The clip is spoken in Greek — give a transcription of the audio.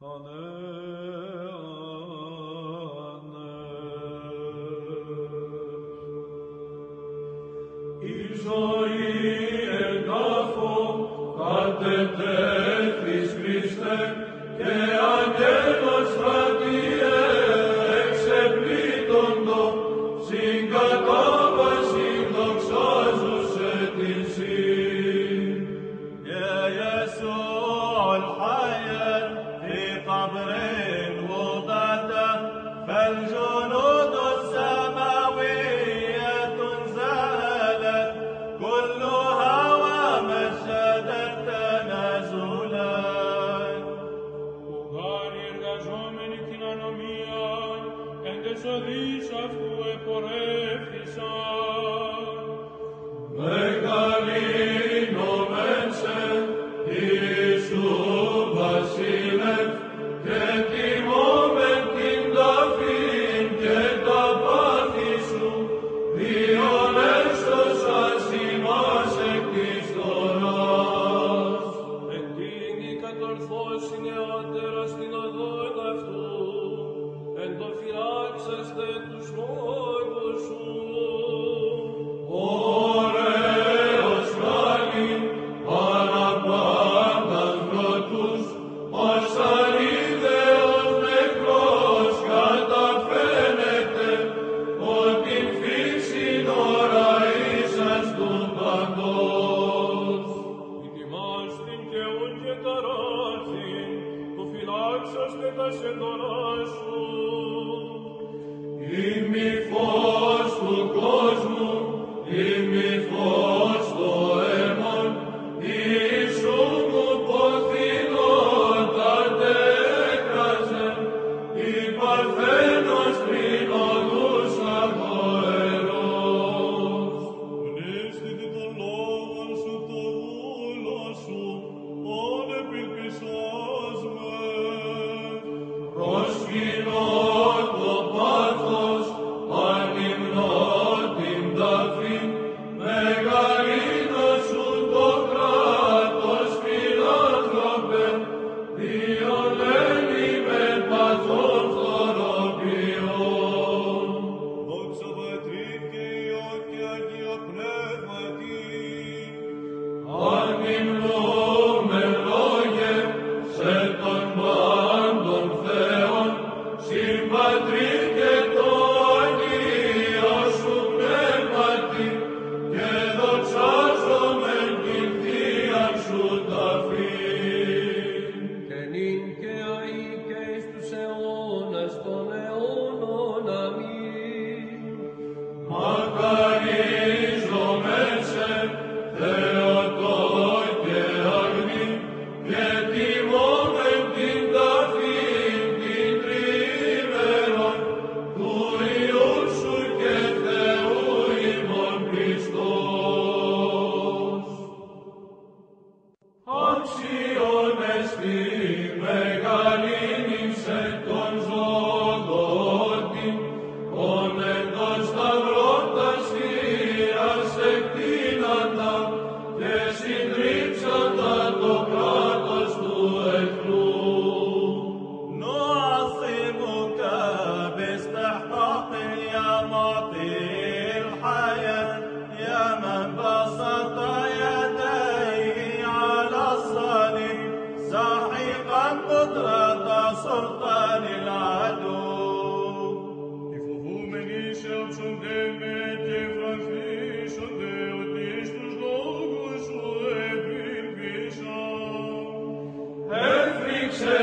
Η ζωή εδάφο κατετέθης Χριστέ και αγγέλος στρατιέ εξεπλήττοντο συγκατάβαση δοξάζουσε την σύ. يا يسوع الحي في قبر وضعته فالجنود السماوية انزلت كلها ومجدت تنازلا. Ουγάροι εργαζόμενοι την ανομίαν εν τες οδείς αυτού επορεύθησαν. Μεγαλύνομενσε Ιησού βασίλευ και τιμώμεν την ταφήν και τα πάθη σου διον έσωσας ημάς εκ της τωράς. Εντείνει κατορθώσει νεότερα στην οδόν αυτού, εν το φυλάξαστε τους μόγκους σου. Ωραίος γάλιν παραπάντας γλωτούς, ως αρίδεος νεκρός καταφαίνεται, ότι φύσιν ώρα ίσας του παντός. Ετοιμάστην και ον και ταράχην, το φυλάξαστε τα σεντονά σου. Είμαι φως του κόσμου, είμαι φως το έμον, Ιησού μου ποθυνότατε έκραζε, η Παρθένος πριν οδούς αγοερός. Γνέστητε των λόγων σου το βούλο σου, όν επιλπισάς με. Προσκυνώ το πάθος, ανυμνώ την ταφή, μεγαλύνω σου το κράτος φιλάνθρωπε, διονέλη με παθών θωροποιών. Δόξα Πατρί και Υιό και Αγία Πνεύματι, Ανυμνούμε λόγε σε τον πάντων Θεόν, συμπατρί και το Αγίο σου πνεύματι, και δοξάζομεν την Θείαν σου ταφήν. Και νυν και αεί και εις τους αιώνας των αιώνων. Αμήν. Μακαρίζομεν σε Θεοτό και αγνή, και τιμώμεν την ταφήν την τριήμερον, του Υιού σου και Θεού ημών Χριστός. Άξιον εστι μεγαλύνησε τον ζωγότη, ον εν τον σταυρόν τας χείρας εκτείναντα και συντρίψαντα το κράτος του εχθρού. نعظمك باستحقاق يا معطي الحياة يا من بسط يديه على الصليب ساحقا قدرة سلطان العدو. οι φοβούμενοι σε όψονται με και φρανθίσονται, ότι στους λόγους σου επήλπισαν. Έφυξε